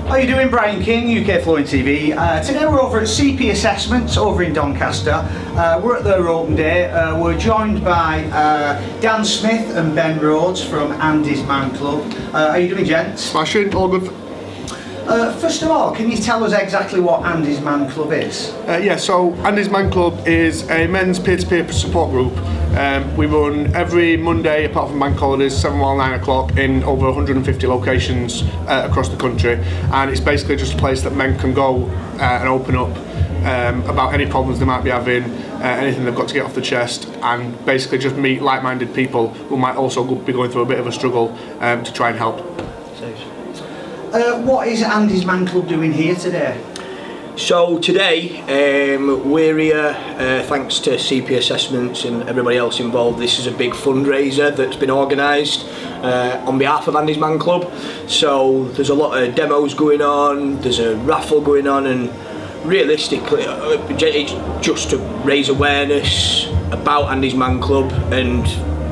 How are you doing? Brian King, UK Flowing TV. Today we're over at CP Assessments over in Doncaster. We're at their open day. We're joined by Dan Smith and Ben Rhodes from Andy's Man Club. How are you doing, gents? Smashing, all good. First of all, can you tell us exactly what Andy's Man Club is? Yeah, so Andy's Man Club is a men's peer-to-peer support group. We run every Monday, apart from bank holidays, 7 while 9 o'clock in over 150 locations across the country, and it's basically just a place that men can go and open up about any problems they might be having, anything they've got to get off the chest, and basically just meet like-minded people who might also be going through a bit of a struggle to try and help. What is Andy's Man Club doing here today? So today we're here thanks to CP Assessments and everybody else involved. This is a big fundraiser that's been organised on behalf of Andy's Man Club. So there's a lot of demos going on, there's a raffle going on, and realistically it's just to raise awareness about Andy's Man Club and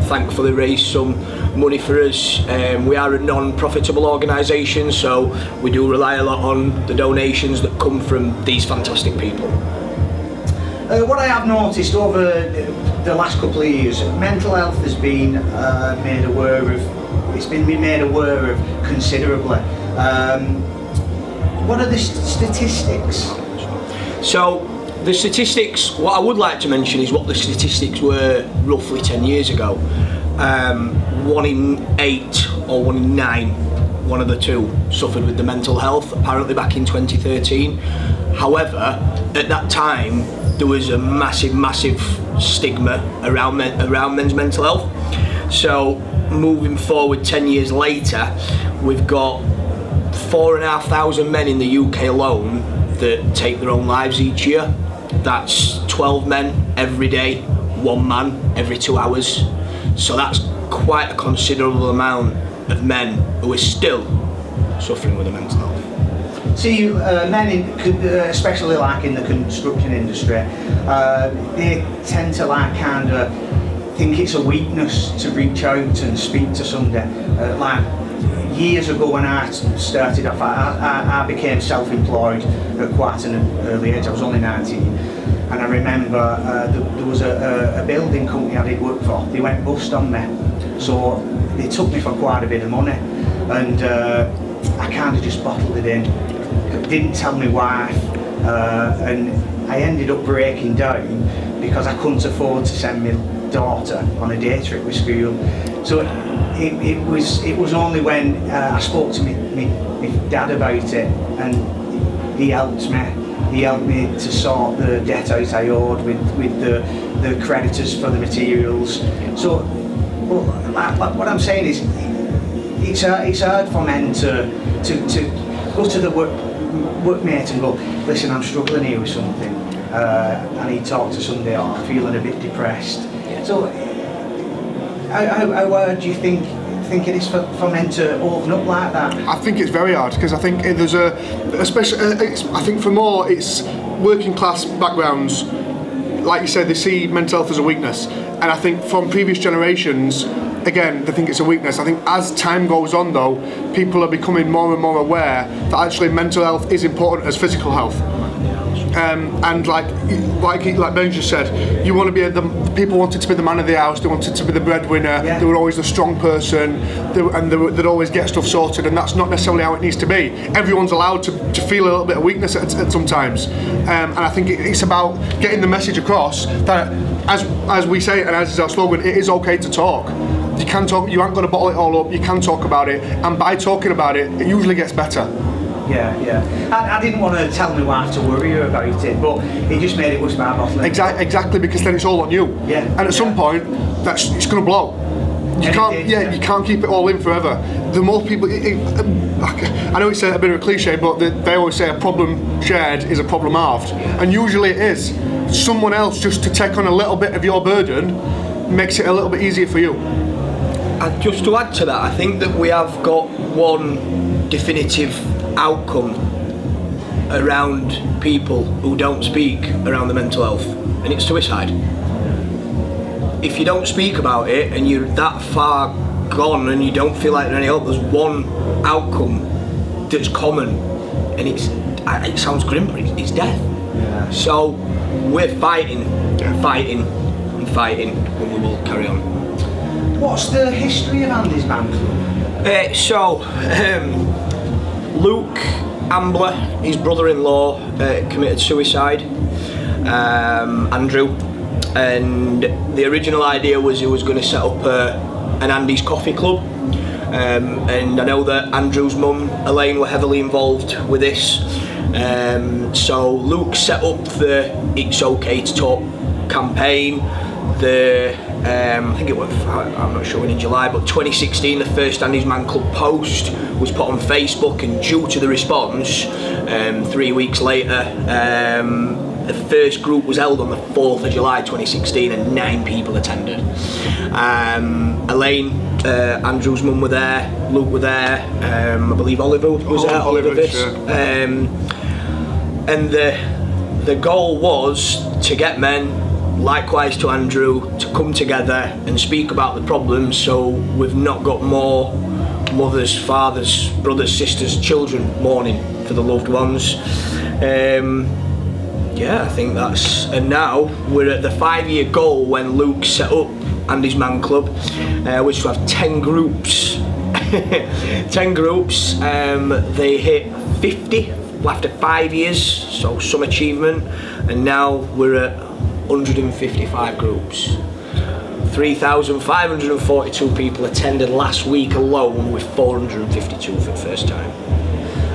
thankfully raise some money for us. We are a non-profitable organisation, so we do rely a lot on the donations that come from these fantastic people. What I have noticed over the last couple of years, mental health has been made aware of. It's been made aware of considerably. What are the statistics? So the statistics, what I would like to mention is what the statistics were roughly 10 years ago. 1 in 8 or 1 in 9, one of the two, suffered with the mental health, apparently back in 2013. However, at that time there was a massive stigma around men's mental health. So moving forward 10 years later, we've got 4,500 men in the UK alone that take their own lives each year. That's 12 men every day, 1 man every 2 hours. So that's quite a considerable amount of men who are still suffering with a mental health. See, men, especially like in the construction industry, they tend to kind of think it's a weakness to reach out and speak to somebody. Like years ago when I started off, I became self-employed at quite an early age. I was only 19. And I remember there was a building company I did work for. They went bust on me, so they took me for quite a bit of money, and I kind of just bottled it in. Didn't tell my wife, and I ended up breaking down because I couldn't afford to send my daughter on a day trip with school. So it was only when I spoke to my dad about it, and he helped me. He helped me to sort the debt out I owed with the creditors for the materials. So, well, what I'm saying is, it's hard for men to go to the workmate and go, listen, I'm struggling here with something. I need to talk to somebody, or I'm feeling a bit depressed. So, how hard do you think it is for men to open up like that? I think it's very hard, because I think there's I think for more it's working class backgrounds, like you said, they see mental health as a weakness, and I think from previous generations, again, they think it's a weakness. I think as time goes on though, people are becoming more and more aware that actually mental health is important as physical health. And like Ben just said, you want to be people wanted to be the man of the house, they wanted to be the breadwinner, They were always the strong person, they'd always get stuff sorted, and that's not necessarily how it needs to be. Everyone's allowed to feel a little bit of weakness at sometimes, and I think it's about getting the message across that, as we say and as is our slogan, it is okay to talk. You can talk, you aren't going to bottle it all up, you can talk about it, and by talking about it, it usually gets better. Yeah. I didn't want to tell my wife to worry her about it, but it just made it worse by bottling. Exactly, because then it's all on you. Yeah. And at some point, it's going to blow. You can't keep it all in forever. The more people, I know it's a bit of a cliche, but they always say a problem shared is a problem halved, and usually it is. Someone else just to take on a little bit of your burden makes it a little bit easier for you. And just to add to that, I think that we have got one definitive outcome around people who don't speak around the mental health, and it's suicide. If you don't speak about it and you're that far gone and you don't feel like there's any help, there's one outcome that's common, and it sounds grim, but it's death. Yeah. So we're fighting, and fighting, and we will carry on. What's the history of Andy's band club? Luke Ambler, his brother-in-law, committed suicide, Andrew, and the original idea was he was going to set up an Andy's Coffee Club, and I know that Andrew's mum, Elaine, were heavily involved with this, so Luke set up the It's Okay to Talk campaign. I think it was, I'm not sure when in July, but 2016 the first Andy's Man Club post was put on Facebook, and due to the response, 3 weeks later, the first group was held on the 4th of July 2016 and 9 people attended. Elaine, Andrew's mum were there, Luke were there, I believe Oliver was there, Oliver Viss. And the goal was to get men, likewise to Andrew, to come together and speak about the problems, so we've not got more mothers, fathers, brothers, sisters, children mourning for the loved ones. Yeah, I think that's, and now we're at the 5-year goal when Luke set up Andy's Man Club, which will have 10 groups. 10 groups, they hit 50 after 5 years, so some achievement, and now we're at 155 groups. 3,542 people attended last week alone, with 452 for the first time.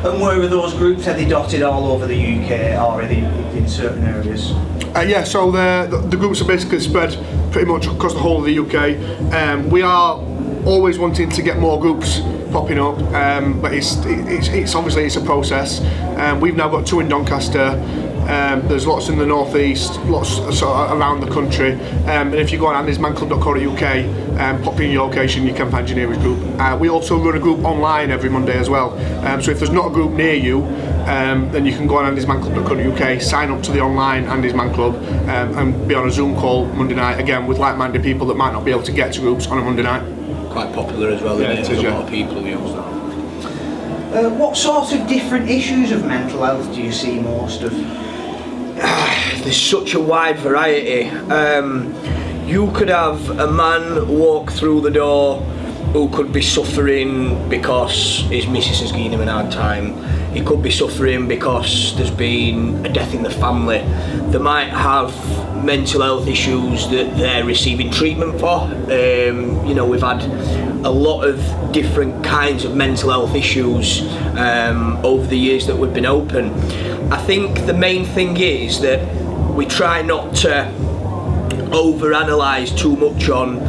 And where are those groups? Are they dotted all over the UK, or are they in certain areas? Yeah, so the groups are basically spread pretty much across the whole of the UK. We are always wanting to get more groups popping up, but it's obviously it's a process. We've now got 2 in Doncaster. There's lots in the northeast, lots sort of around the country, and if you go on andysmanclub.co.uk, pop in your location, you can find your nearest group. We also run a group online every Monday as well, so if there's not a group near you, then you can go on andysmanclub.co.uk, sign up to the online Andy's Man Club, and be on a Zoom call Monday night, again with like-minded people that might not be able to get to groups on a Monday night. Quite popular as well, yeah, There's a lot of people who use that. What sort of different issues of mental health do you see most of? There's such a wide variety. You could have a man walk through the door who could be suffering because his missus has given him an hard time. He could be suffering because there's been a death in the family. They might have mental health issues that they're receiving treatment for. You know, we've had a lot of different kinds of mental health issues over the years that we've been open. I think the main thing is that we try not to overanalyse too much on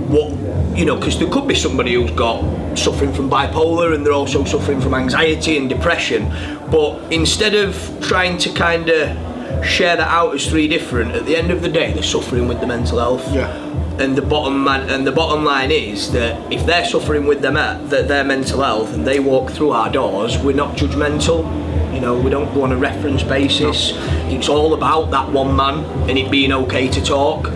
what, you know, because there could be somebody who's got suffering from bipolar and they're also suffering from anxiety and depression, but instead of trying to kind of share that out as 3 different, at the end of the day they're suffering with the mental health. Yeah. And the bottom line is that if they're suffering with their mental health and they walk through our doors, we're not judgmental. You know, we don't go on a reference basis. No. It's all about that one man and it being okay to talk.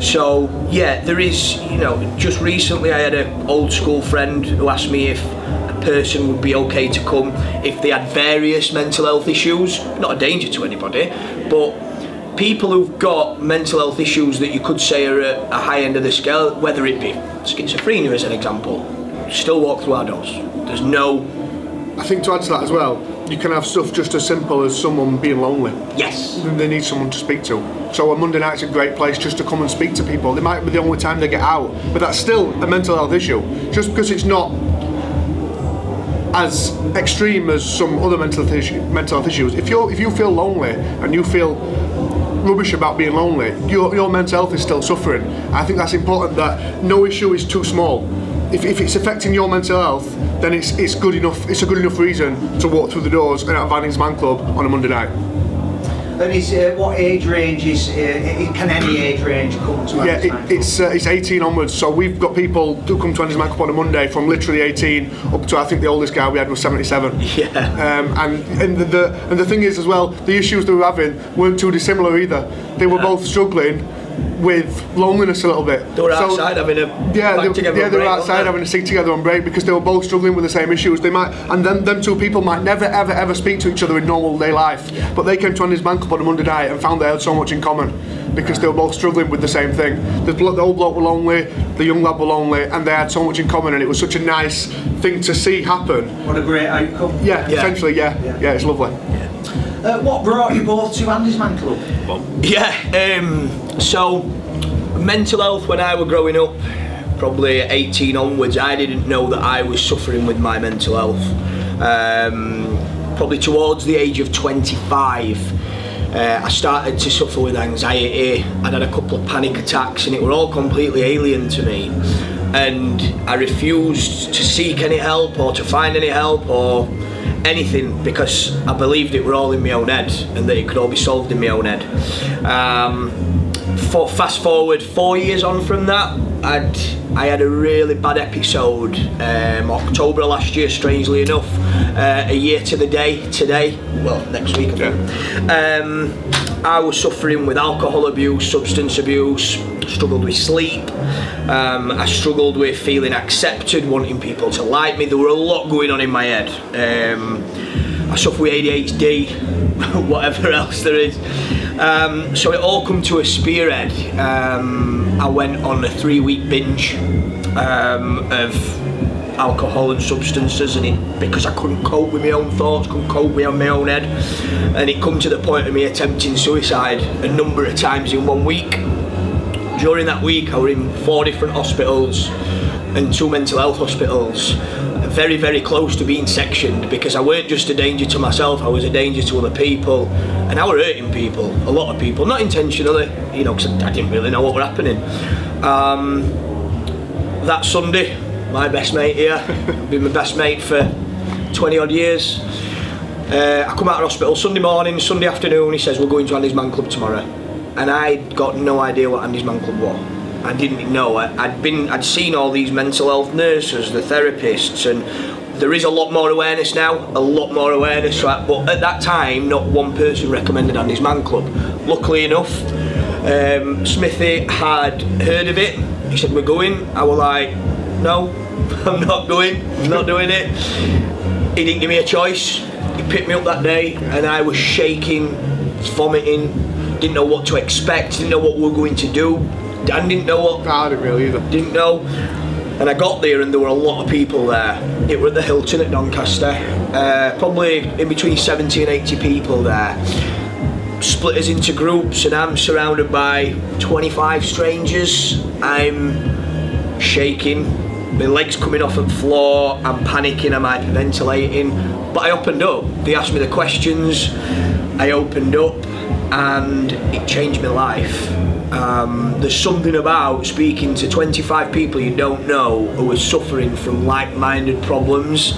So yeah, there is, you know, just recently I had an old school friend who asked me if a person would be okay to come if they had various mental health issues. Not a danger to anybody, but people who've got mental health issues that you could say are at a high end of the scale, whether it be schizophrenia as an example, still walk through our doors. There's no... I think to add to that as well, you can have stuff just as simple as someone being lonely. Yes. They need someone to speak to. So a Monday night's a great place just to come and speak to people. They might be the only time they get out, but that's still a mental health issue. Just because it's not as extreme as some other mental health issues. If you feel lonely and you feel rubbish about being lonely, your mental health is still suffering. I think that's important, that no issue is too small. If it's affecting your mental health, then it's good enough. It's a good enough reason to walk through the doors at Andy's Man Club on a Monday night. And is what age range is? Can any age range come to Andy's Man Club? It's 18 onwards. So we've got people who come to Andy's Man Club on a Monday from literally 18 up to, I think the oldest guy we had was 77. Yeah. And the thing is as well, the issues they were having weren't too dissimilar either. They were both struggling with loneliness a little bit. They were outside having a they were outside having a cig together on break because they were both struggling with the same issues. They might, and then them two people might never ever speak to each other in normal day life, but they came to Andy's Man Club on a Monday night and found they had so much in common because they were both struggling with the same thing. The old bloke were lonely, the young lad were lonely, and they had so much in common, and it was such a nice thing to see happen. What a great outcome. Yeah, essentially, yeah, it's lovely. What brought you both to Andy's Man Club? So mental health when I was growing up, probably 18 onwards, I didn't know that I was suffering with my mental health. Probably towards the age of 25, I started to suffer with anxiety. I'd had a couple of panic attacks and it were all completely alien to me. And I refused to seek any help or to find any help or anything because I believed it were all in my own head and that it could all be solved in my own head. Fast forward 4 years on from that, I had a really bad episode October of last year, strangely enough, a year to the day today, well next week I think. I was suffering with alcohol abuse, substance abuse, struggled with sleep, I struggled with feeling accepted, wanting people to like me. There were a lot going on in my head. I suffer with ADHD, whatever else there is. So it all come to a spearhead. I went on a 3-week binge of alcohol and substances, and because I couldn't cope with my own thoughts, couldn't cope with my own head, and it come to the point of me attempting suicide a number of times in 1 week. During that week I was in 4 different hospitals and 2 mental health hospitals, very, very close to being sectioned because I weren't just a danger to myself, I was a danger to other people, and I were hurting people, a lot of people, not intentionally, you know, because I didn't really know what were happening. That Sunday, my best mate here, I've been my best mate for 20 odd years, I come out of hospital Sunday morning, Sunday afternoon, he says we're going to Andy's Man Club tomorrow, and I'd got no idea what Andy's Man Club was. I didn't know. I'd seen all these mental health nurses, the therapists, and there is a lot more awareness now, a lot more awareness, but at that time not one person recommended Andy's Man Club. Luckily enough, Smithy had heard of it, he said we're going, I was like, no, I'm not going, I'm not doing it. He didn't give me a choice, he picked me up that day and I was shaking, vomiting, didn't know what to expect, didn't know what we were going to do. Dan didn't know what. I didn't really either. Didn't know. And I got there and there were a lot of people there. It were at the Hilton at Doncaster. Probably in between 70 and 80 people there. Split us into groups and I'm surrounded by 25 strangers. I'm shaking. My legs coming off the floor. I'm panicking, I'm hyperventilating. But I opened up. They asked me the questions. I opened up and it changed my life. There's something about speaking to 25 people you don't know who are suffering from like-minded problems,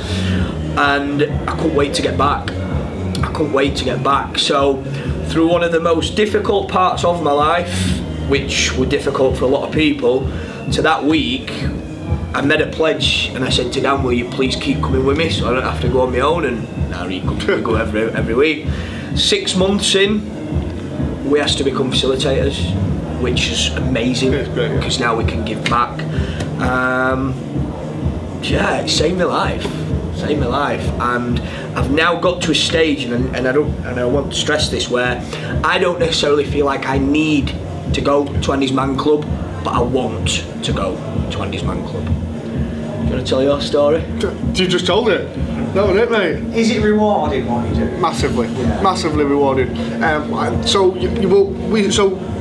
and I couldn't wait to get back. I couldn't wait to get back. So through one of the most difficult parts of my life, which were difficult for a lot of people, to that week I made a pledge and I said to Dan, will you please keep coming with me so I don't have to go on my own, and now he comes to go every week. 6 months in, we asked to become facilitators, which is amazing because now we can give back. Yeah, it saved my life, and I've now got to a stage, and I want to stress this, where I don't necessarily feel like I need to go to Andy's Man Club, but I want to go to Andy's Man Club. Do you want to tell your story? You just told it. That was it, mate. Is it rewarding what you do? Massively, massively rewarding. So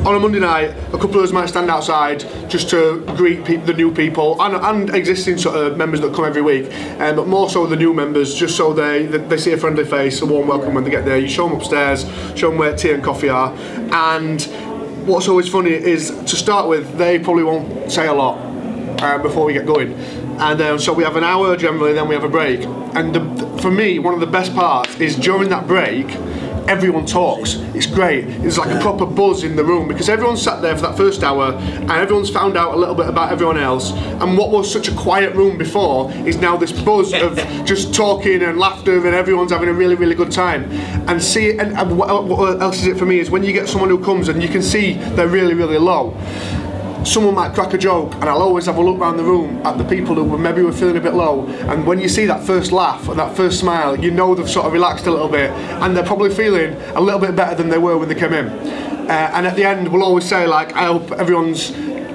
on a Monday night, a couple of us might stand outside just to greet the new people and existing sort of members that come every week, but more so the new members, just so they see a friendly face, a warm welcome when they get there. You show them upstairs, show them where tea and coffee are, and what's always funny is, to start with, they probably won't say a lot before we get going. And so we have an hour generally, then we have a break. And for me, one of the best parts is during that break, everyone talks. It's great. There's like a proper buzz in the room because everyone's sat there for that first hour and everyone's found out a little bit about everyone else. And what was such a quiet room before is now this buzz of just talking and laughter and everyone's having a really, really good time. And see, and what else is it for me is when you get someone who comes and you can see they're really, really low. Someone might crack a joke and I'll always have a look around the room at the people who maybe were feeling a bit low, and when you see that first laugh and that first smile, you know they've sort of relaxed a little bit and they're probably feeling a little bit better than they were when they came in. And at the end we'll always say like, I hope everyone's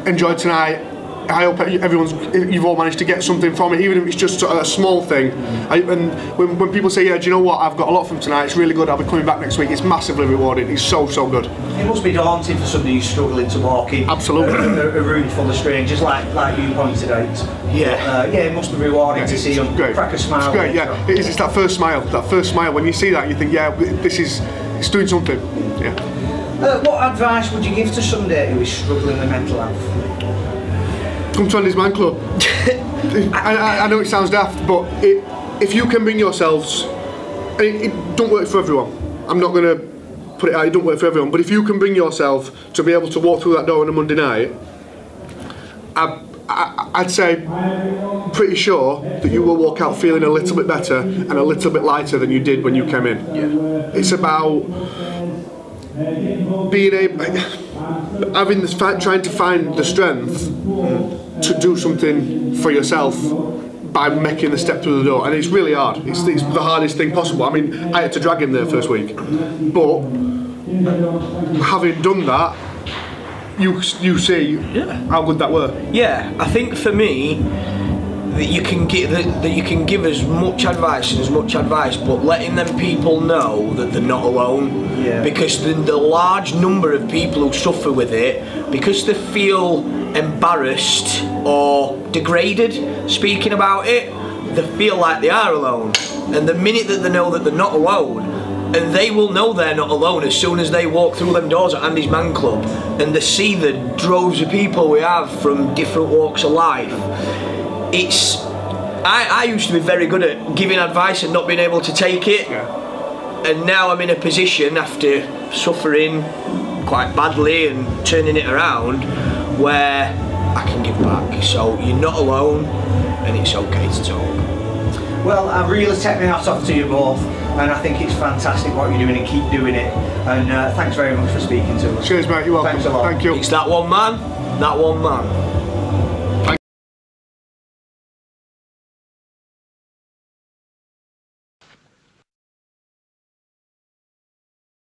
enjoyed tonight. I hope you've all managed to get something from it, even if it's just a small thing. And when people say, yeah, do you know what, I've got a lot from tonight, it's really good, I'll be coming back next week, it's massively rewarding, it's so, so good. It must be daunting for somebody who's struggling to walk in Absolutely. A room full of strangers, like you pointed out. Yeah. Yeah, it must be rewarding to see them crack a smile. It's great, yeah. It's that first smile, when you see that, you think, yeah, it's doing something. Yeah. What advice would you give to somebody who is struggling with mental health? Come to Andy's Man Club. I know it sounds daft, but if you can bring yourselves, it don't work for everyone. I'm not going to put it out, it don't work for everyone, but if you can bring yourself to be able to walk through that door on a Monday night, I'd say pretty sure that you will walk out feeling a little bit better and a little bit lighter than you did when you came in. Yeah. It's about being able, having this trying to find the strength to do something for yourself by making the step through the door, and it's really hard. It's the hardest thing possible. I mean, I had to drag him there first week, but having done that, you see how good that were. Yeah, I think for me that you can give as much advice, but letting them people know that they're not alone. Yeah. Because the large number of people who suffer with it, because they feel embarrassed or degraded speaking about it, they feel like they are alone. And the minute that they know that they're not alone, and they will know they're not alone as soon as they walk through them doors at Andy's Man Club and they see the droves of people we have from different walks of life. I used to be very good at giving advice and not being able to take it. Yeah. And now I'm in a position, after suffering quite badly and turning it around, where I can give back. So you're not alone and it's okay to talk. Well, I really take my hat off to you both, and I think it's fantastic what you're doing, and keep doing it. And thanks very much for speaking to us. Cheers, mate, you're welcome. Thanks a lot. Thank you. It's that one man.